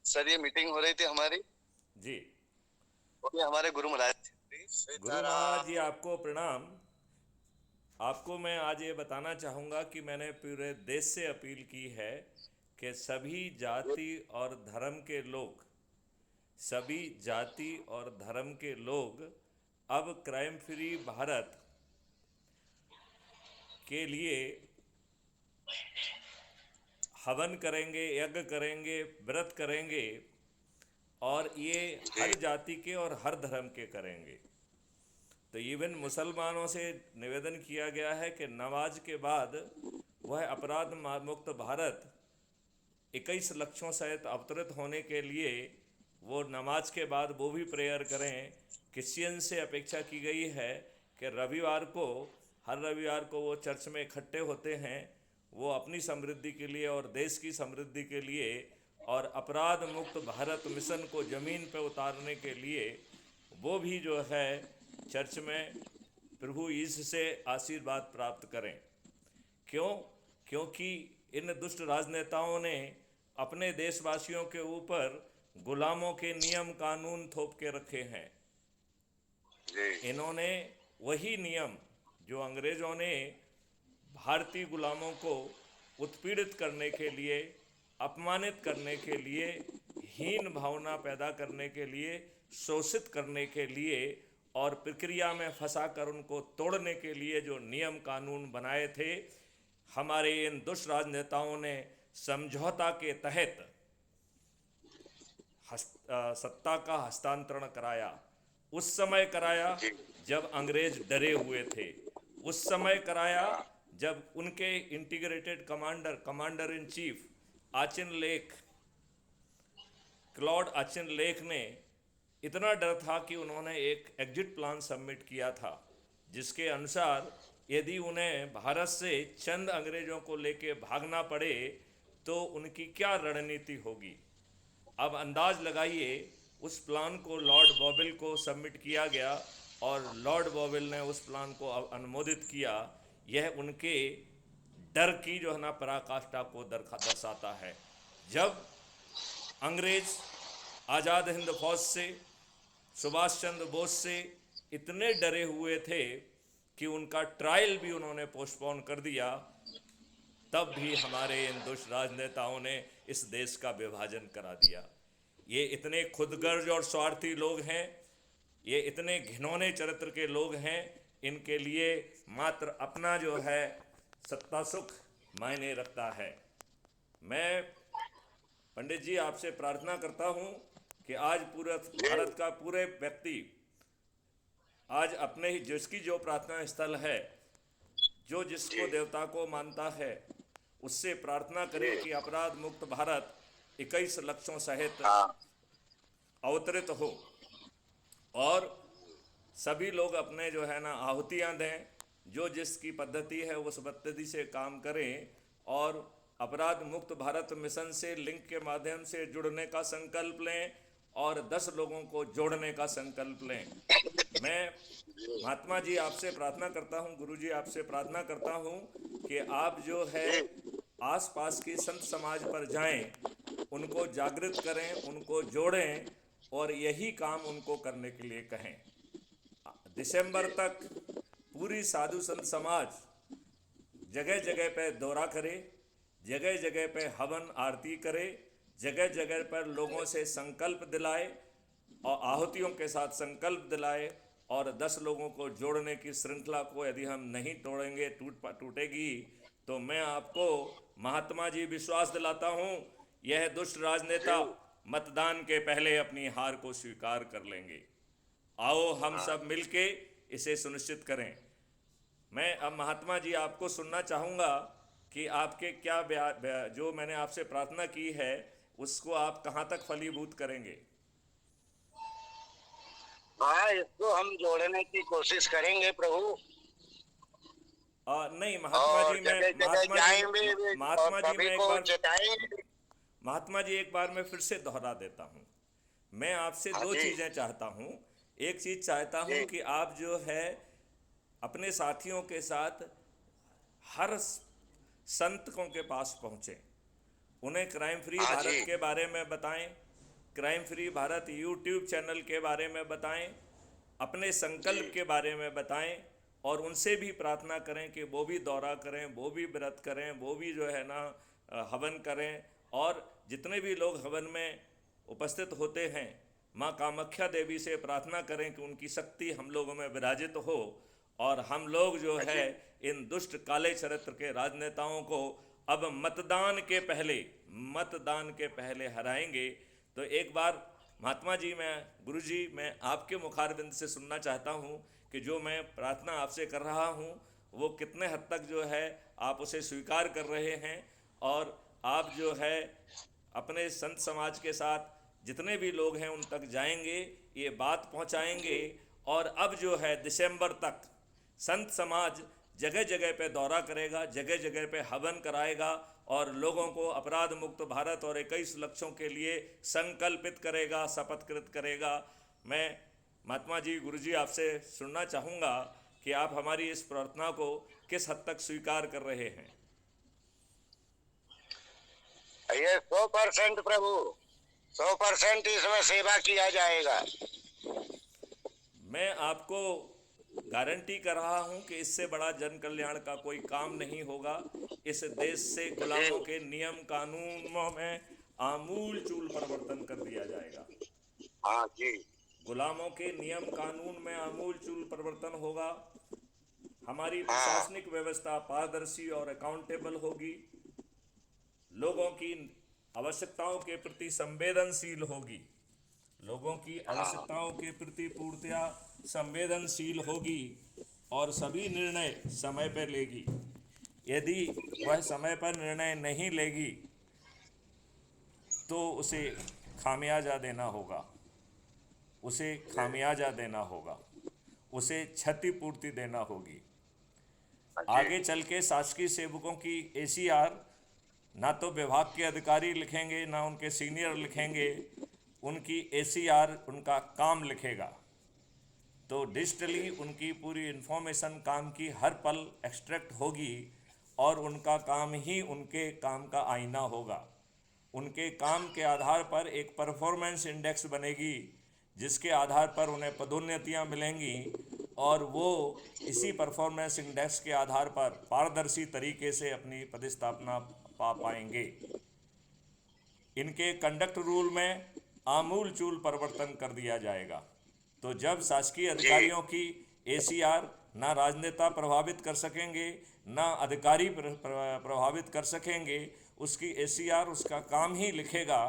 Sir ये meeting हो रही थी हमारी, जी। और ये हमारे गुरु महाराज गुरु महाराज सीताराम। जी आपको प्रणाम। आपको मैं आज ये बताना चाहूँगा कि मैंने पूरे देश से अपील की है कि सभी जाति और धर्म के लोग अब क्राइम फ्री भारत के लिए हवन करेंगे, यज्ञ करेंगे, व्रत करेंगे, और ये जी हर जाति के और हर धर्म के करेंगे। तो इवन मुसलमानों से निवेदन किया गया है कि नमाज के बाद वह अपराध मुक्त भारत 21 लक्षों सहित अवतरित होने के लिए वो नमाज के बाद वो भी प्रेयर करें। क्रिश्चियन से अपेक्षा की गई है कि हर रविवार को वो चर्च में इकट्ठे होते हैं, वो अपनी समृद्धि के लिए और देश की समृद्धि के लिए और अपराध मुक्त भारत मिशन को ज़मीन पर उतारने के लिए वो भी जो है चर्च में प्रभु यीशु से आशीर्वाद प्राप्त करें। क्यों? क्योंकि इन दुष्ट राजनेताओं ने अपने देशवासियों के ऊपर गुलामों के नियम कानून थोप के रखे हैं। जी इन्होंने वही नियम जो अंग्रेज़ों ने भारतीय गुलामों को उत्पीड़ित करने के लिए, अपमानित करने के लिए, हीन भावना पैदा करने के लिए, शोषित करने के लिए और प्रक्रिया में फंसाकर उनको तोड़ने के लिए जो नियम कानून बनाए थे, हमारे इन दुष्ट राजनेताओं ने समझौता के तहत सत्ता का हस्तांतरण कराया। उस समय कराया जी। जब अंग्रेज डरे हुए थे। उस समय कराया हाँ जब उनके integrated commander in chief Auchinleck Claude Auchinleck ने इतना डर था कि उन्होंने एक एग्जिट प्लान सबमिट किया था, जिसके अनुसार यदि उन्हें भारत से चंद अंग्रेजों को लेके भागना पड़े तो उनकी क्या रणनीति होगी। अब अंदाज लगाइए, उस प्लान को लॉर्ड बॉबिल को सबमिट किया गया और लॉर्ड बॉबिल ने उस प्लान को अनुमोदित किया। यह उनके डर की जो है ना पराकाष्ठा को दर्शाता है। जब अंग्रेज आज़ाद हिंद फौज से, सुभाष चंद्र बोस से इतने डरे हुए थे कि उनका ट्रायल भी उन्होंने पोस्टपोन कर दिया, तब भी हमारे इन दुष्ट राजनेताओं ने इस देश का विभाजन करा दिया। ये इतने खुदगर्ज और स्वार्थी लोग हैं, ये इतने घिनौने चरित्र के लोग हैं, इनके लिए मात्र अपना जो है सत्ता सुख मायने रखता है। मैं पंडित जी आपसे प्रार्थना करता हूँ कि आज पूरे जी भारत का पूरे व्यक्ति आज अपने ही जिसकी जो प्रार्थना स्थल है, जो जी जिसको देवता को मानता है, उससे प्रार्थना जी। करे कि अपराध मुक्त भारत 21 लक्षों सहित हाँ अवतरित हो और सभी लोग अपने जो है ना आहुतियाँ दें, जो जिसकी पद्धति है उस पद्धति से काम करें और अपराध मुक्त भारत मिशन से लिंक के माध्यम से जुड़ने का संकल्प लें और 10 लोगों को जोड़ने का संकल्प लें। मैं महात्मा जी आपसे प्रार्थना करता हूँ, गुरु जी आपसे प्रार्थना करता हूँ कि आप जो है जी आसपास की संत समाज पर जाएं, उनको जागृत करें, उनको जोड़ें और यही काम उनको करने के लिए कहें। दिसंबर जी तक पूरी साधु संत समाज जगह जगह पे दौरा करे, जगह जगह पे हवन आरती करे, जगह जगह पर लोगों से संकल्प दिलाए और आहुतियों के साथ संकल्प दिलाए और 10 लोगों को जोड़ने की श्रृंखला को यदि हम नहीं तोड़ेंगे, टूटेगी। तो मैं आपको महात्मा जी विश्वास दिलाता हूँ, यह दुष्ट राजनेता जी। मतदान के पहले अपनी हार को स्वीकार कर लेंगे। आओ हम हाँ सब मिलके इसे सुनिश्चित करें। मैं अब महात्मा जी आपको सुनना चाहूँगा कि आपके क्या जो मैंने आपसे प्रार्थना की है उसको आप कहाँ तक फलीभूत करेंगे। हाँ, इसको हम जोड़ने की कोशिश करेंगे प्रभु। नहीं महात्मा और जी, मैं जगह जगह जाएंगे भी और महात्मा जी सभी मैं एक को बार चेताएंगे। महात्मा जी एक बार मैं फिर से दोहरा देता हूँ। मैं आपसे हाँ दो जी चीज़ें चाहता हूँ। एक चीज़ चाहता हूँ जी कि आप जो है अपने साथियों के साथ हर संतों के पास पहुँचें, उन्हें क्राइम फ्री हाँ जी भारत के बारे में बताएं, crime free Bharat YouTube channel के बारे में बताएं, अपने संकल्प के बारे में बताएं और उनसे भी प्रार्थना करें कि वो भी दौरा करें, वो भी व्रत करें, वो भी जो है ना हवन करें। और जितने भी लोग हवन में उपस्थित होते हैं, माँ कामाख्या देवी से प्रार्थना करें कि उनकी शक्ति हम लोगों में विराजित हो और हम लोग जो है इन दुष्ट काले चरित्र के राजनेताओं को अब मतदान के पहले हराएंगे। तो एक बार महात्मा जी, गुरु जी, मैं आपके मुखारबिंद से सुनना चाहता हूँ कि जो मैं प्रार्थना आपसे कर रहा हूँ वो कितने हद तक जो है आप उसे स्वीकार कर रहे हैं, और आप जो है अपने संत समाज के साथ जितने भी लोग हैं उन तक जाएंगे, ये बात पहुंचाएंगे। और अब जो है दिसंबर तक संत समाज जगह जगह पे दौरा करेगा, जगह जगह पे हवन कराएगा और लोगों को अपराध मुक्त भारत और 21 लक्ष्यों के लिए संकल्पित करेगा, शपथकृत करेगा। मैं महात्मा जी, गुरु जी, आपसे सुनना चाहूँगा कि आप हमारी इस प्रार्थना को किस हद तक स्वीकार कर रहे हैं। ये 100% प्रभु, 100% इसमें सेवा किया जाएगा। मैं आपको गारंटी कर रहा हूं कि इससे बड़ा जन कल्याण का कोई काम नहीं होगा। इस देश से गुलामों के नियम कानूनों में आमूल चूल परिवर्तन कर दिया जाएगा। हाँ जी। गुलामों के नियम कानून में आमूल चूल परिवर्तन होगा। हमारी हाँ प्रशासनिक व्यवस्था पारदर्शी और अकाउंटेबल होगी, लोगों की आवश्यकताओं के प्रति संवेदनशील होगी, लोगों की आवश्यकताओं के प्रति पूर्णतया संवेदनशील होगी और सभी निर्णय समय पर लेगी। यदि वह समय पर निर्णय नहीं लेगी तो उसे खामियाजा देना होगा, उसे खामियाजा देना होगा, उसे क्षतिपूर्ति देना होगी। आगे चल के शासकीय सेवकों की एसीआर ना तो विभाग के अधिकारी लिखेंगे, ना उनके सीनियर लिखेंगे, उनकी एसीआर उनका काम लिखेगा। तो डिजिटली उनकी पूरी इन्फॉर्मेशन काम की हर पल एक्सट्रैक्ट होगी और उनका काम ही उनके काम का आईना होगा। उनके काम के आधार पर एक परफॉर्मेंस इंडेक्स बनेगी जिसके आधार पर उन्हें पदोन्नतियां मिलेंगी और वो इसी परफॉर्मेंस इंडेक्स के आधार पर पारदर्शी तरीके से अपनी पदस्थापना पा पाएंगे। इनके कंडक्ट रूल में आमूल चूल परिवर्तन कर दिया जाएगा। तो जब शासकीय अधिकारियों की एसीआर ना राजनेता प्रभावित कर सकेंगे, ना अधिकारी प्रभावित कर सकेंगे, उसकी एसीआर उसका काम ही लिखेगा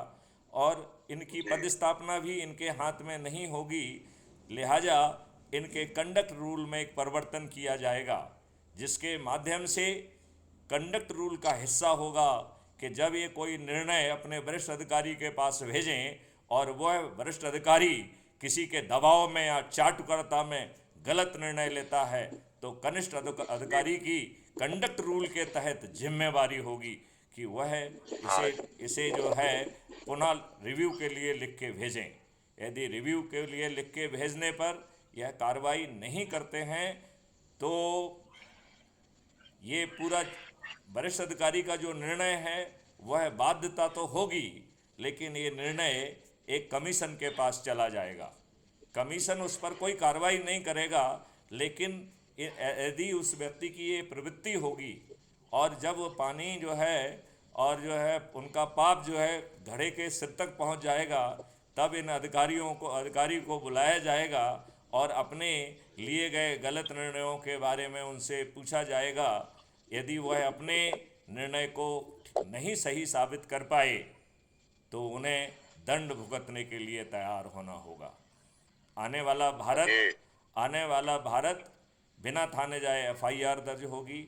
और इनकी पदस्थापना भी इनके हाथ में नहीं होगी। लिहाजा इनके कंडक्ट रूल में एक परिवर्तन किया जाएगा जिसके माध्यम से कंडक्ट रूल का हिस्सा होगा कि जब ये कोई निर्णय अपने वरिष्ठ अधिकारी के पास भेजें और वह वरिष्ठ अधिकारी किसी के दबाव में या चाटुकरता में गलत निर्णय लेता है तो कनिष्ठ अधिकारी की कंडक्ट रूल के तहत जिम्मेवारी होगी कि वह इसे जो है पुनः रिव्यू के लिए लिख के भेजें। यदि रिव्यू के लिए लिख के भेजने पर यह कार्रवाई नहीं करते हैं तो ये पूरा वरिष्ठ अधिकारी का जो निर्णय है वह बाध्यता तो होगी, लेकिन ये निर्णय एक कमीशन के पास चला जाएगा। कमीशन उस पर कोई कार्रवाई नहीं करेगा, लेकिन यदि उस व्यक्ति की ये प्रवृत्ति होगी और जब वो पानी जो है और जो है उनका पाप जो है घड़े के सिर तक पहुंच जाएगा, तब इन अधिकारी को बुलाया जाएगा और अपने लिए गए गलत निर्णयों के बारे में उनसे पूछा जाएगा। यदि वह अपने निर्णय को नहीं सही साबित कर पाए तो उन्हें दंड भुगतने के लिए तैयार होना होगा। आने वाला भारत बिना थाने जाए एफआईआर दर्ज होगी।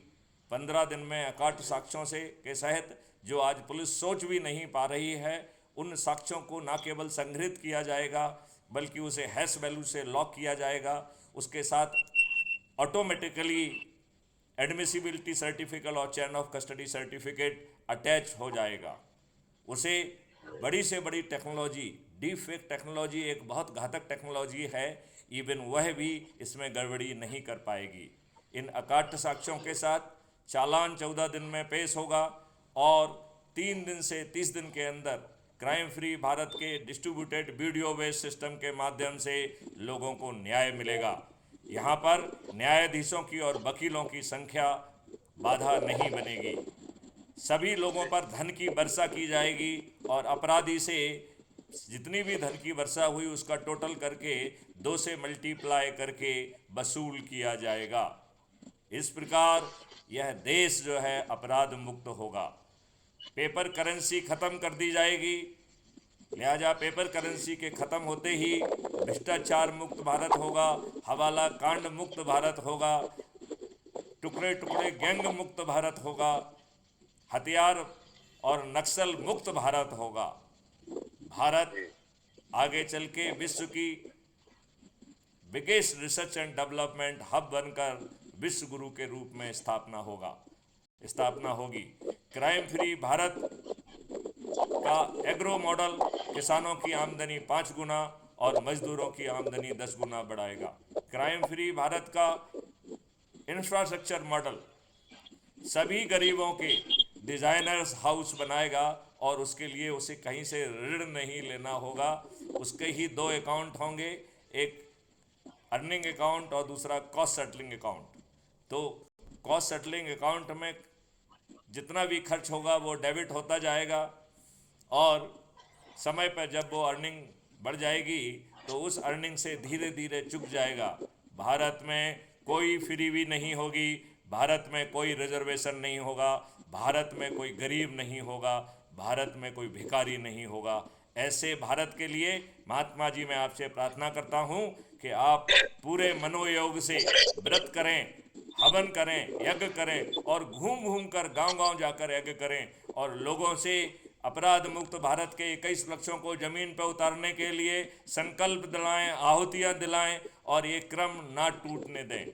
15 दिन में अकाट साक्ष्यों के सहित जो आज पुलिस सोच भी नहीं पा रही है, उन साक्ष्यों को न केवल संग्रहित किया जाएगा बल्कि उसे हैश वैल्यू से लॉक किया जाएगा। उसके साथ ऑटोमेटिकली एडमिसिबिलिटी सर्टिफिकेट और chain of custody certificate attach हो जाएगा। उसे बड़ी से बड़ी टेक्नोलॉजी, डीप फेक टेक्नोलॉजी एक बहुत घातक टेक्नोलॉजी है, इवन वह भी इसमें गड़बड़ी नहीं कर पाएगी। इन अकाट्य साक्ष्यों के साथ चालान 14 दिन में पेश होगा और 3 दिन से 30 दिन के अंदर क्राइम फ्री भारत के डिस्ट्रीब्यूटेड वीडियो बेस्ड सिस्टम के माध्यम से लोगों को न्याय मिलेगा। यहाँ पर न्यायाधीशों की और वकीलों की संख्या बाधा नहीं बनेगी। सभी लोगों पर धन की वर्षा की जाएगी और अपराधी से जितनी भी धन की वर्षा हुई उसका टोटल करके 2 से मल्टीप्लाई करके वसूल किया जाएगा। इस प्रकार यह देश जो है अपराध मुक्त होगा। पेपर करेंसी खत्म कर दी जाएगी। लिहाजा पेपर करेंसी के खत्म होते ही भ्रष्टाचार मुक्त भारत होगा, हवाला कांड मुक्त भारत होगा, टुकड़े टुकड़े गैंग मुक्त भारत होगा, हथियार और नक्सल मुक्त भारत होगा। भारत आगे चल के विश्व की biggest research and development hub बनकर विश्व गुरु के रूप में स्थापना होगी। क्राइम फ्री भारत का एग्रो मॉडल किसानों की आमदनी 5 गुना और मजदूरों की आमदनी 10 गुना बढ़ाएगा। क्राइम फ्री भारत का इंफ्रास्ट्रक्चर मॉडल सभी गरीबों के डिजाइनर्स हाउस बनाएगा और उसके लिए उसे कहीं से ऋण नहीं लेना होगा। उसके ही 2 अकाउंट होंगे, एक अर्निंग अकाउंट और दूसरा कॉस्ट सेटलिंग अकाउंट। तो कॉस्ट सेटलिंग अकाउंट में जितना भी खर्च होगा वो डेबिट होता जाएगा और समय पर जब वो अर्निंग बढ़ जाएगी तो उस अर्निंग से धीरे धीरे चुक जाएगा। भारत में कोई फ्रीबी नहीं होगी, भारत में कोई रिजर्वेशन नहीं होगा, भारत में कोई गरीब नहीं होगा, भारत में कोई भिखारी नहीं होगा। ऐसे भारत के लिए महात्मा जी मैं आपसे प्रार्थना करता हूँ कि आप पूरे मनोयोग से व्रत करें, हवन करें, यज्ञ करें और घूम घूम कर गांव-गांव जाकर यज्ञ करें और लोगों से अपराध मुक्त भारत के 21 लक्ष्यों को जमीन पर उतारने के लिए संकल्प दिलाएं, आहुतियां दिलाएं और ये क्रम ना टूटने दें।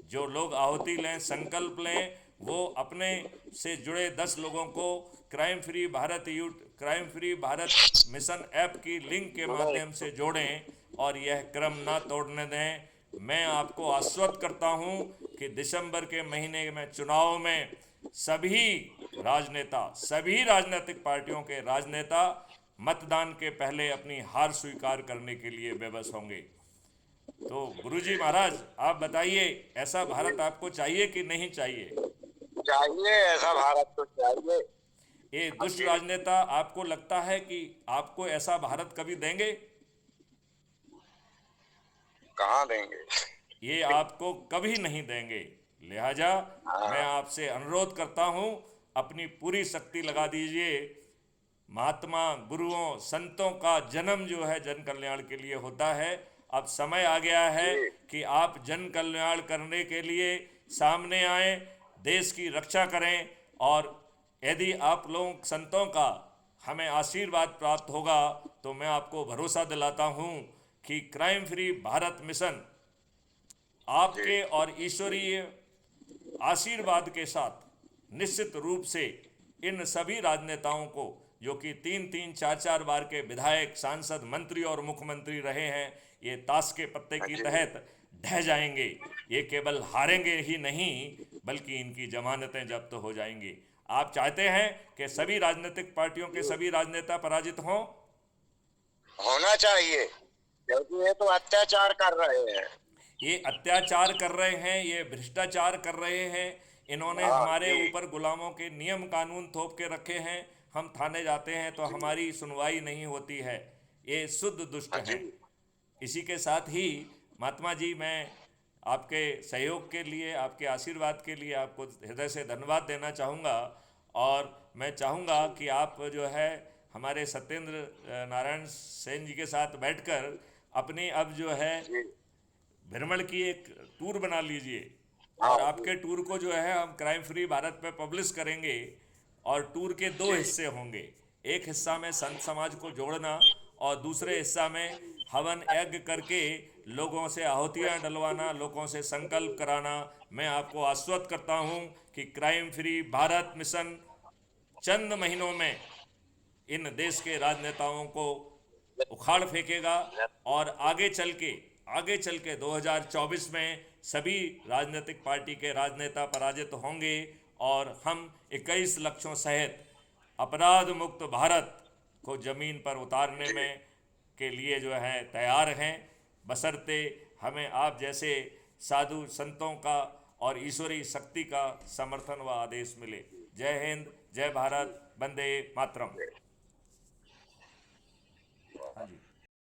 जो लोग आहुति लें, संकल्प लें, वो अपने से जुड़े 10 लोगों को crime free Bharat mission app की लिंक के माध्यम से जोड़ें और यह क्रम ना तोड़ने दें। मैं आपको आश्वस्त करता हूं कि दिसंबर के महीने में चुनाव में सभी राजनीतिक पार्टियों के राजनेता मतदान के पहले अपनी हार स्वीकार करने के लिए बेबस होंगे। तो गुरुजी महाराज आप बताइए, ऐसा भारत आपको चाहिए कि नहीं चाहिए? चाहिए, ऐसा भारत तो चाहिए। ये दुष्ट राजनेता आपको लगता है कि आपको ऐसा भारत कभी देंगे? कहाँ देंगे? ये आपको कभी नहीं देंगे। लिहाजा मैं आपसे अनुरोध करता हूं, अपनी पूरी शक्ति लगा दीजिए। महात्मा गुरुओं संतों का जन्म जो है जन कल्याण के लिए होता है। अब समय आ गया है कि आप जन कल्याण करने के लिए सामने आए, देश की रक्षा करें और यदि आप लोग संतों का हमें आशीर्वाद प्राप्त होगा तो मैं आपको भरोसा दिलाता हूं कि क्राइम फ्री भारत मिशन आपके और ईश्वरीय आशीर्वाद के साथ निश्चित रूप से इन सभी राजनेताओं को जो कि 3-3, 4-4 बार के विधायक, सांसद, मंत्री और मुख्यमंत्री रहे हैं, ये ताश के पत्ते की तहत ढह जाएंगे। ये केवल हारेंगे ही नहीं बल्कि इनकी जमानतें जब्त हो जाएंगी। आप चाहते हैं कि सभी राजनीतिक पार्टियों के सभी राजनेता पराजित हों? होना चाहिए, क्योंकि ये तो अत्याचार कर रहे हैं। ये अत्याचार कर रहे हैं, ये भ्रष्टाचार कर रहे हैं। इन्होंने हमारे ऊपर गुलामों के नियम कानून थोप के रखे हैं। हम थाने जाते हैं तो हमारी सुनवाई नहीं होती है। ये शुद्ध दुष्ट हैं। इसी के साथ ही महात्मा जी मैं आपके सहयोग के लिए, आपके आशीर्वाद के लिए आपको हृदय से धन्यवाद देना चाहूँगा और मैं चाहूँगा कि आप जो है हमारे सत्येंद्र नारायण सेन जी के साथ बैठकर अपनी अब जो है भ्रमण की एक टूर बना लीजिए और आपके टूर को जो है हम क्राइम फ्री भारत पे पब्लिश करेंगे और टूर के 2 हिस्से होंगे। एक हिस्सा में संत समाज को जोड़ना और दूसरे हिस्सा में हवन यज्ञ करके लोगों से आहुतियाँ डलवाना, लोगों से संकल्प कराना। मैं आपको आश्वस्त करता हूँ कि क्राइम फ्री भारत मिशन चंद महीनों में इन देश के राजनेताओं को उखाड़ फेंकेगा और आगे चल के 2024 में सभी राजनीतिक पार्टी के राजनेता पराजित होंगे और हम 21 लक्ष्यों सहित अपराध मुक्त भारत को ज़मीन पर उतारने में के लिए जो है तैयार हैं, बशर्ते हमें आप जैसे साधु संतों का और ईश्वरीय शक्ति का समर्थन व आदेश मिले। जय हिंद, जय भारत, वंदे मातरम।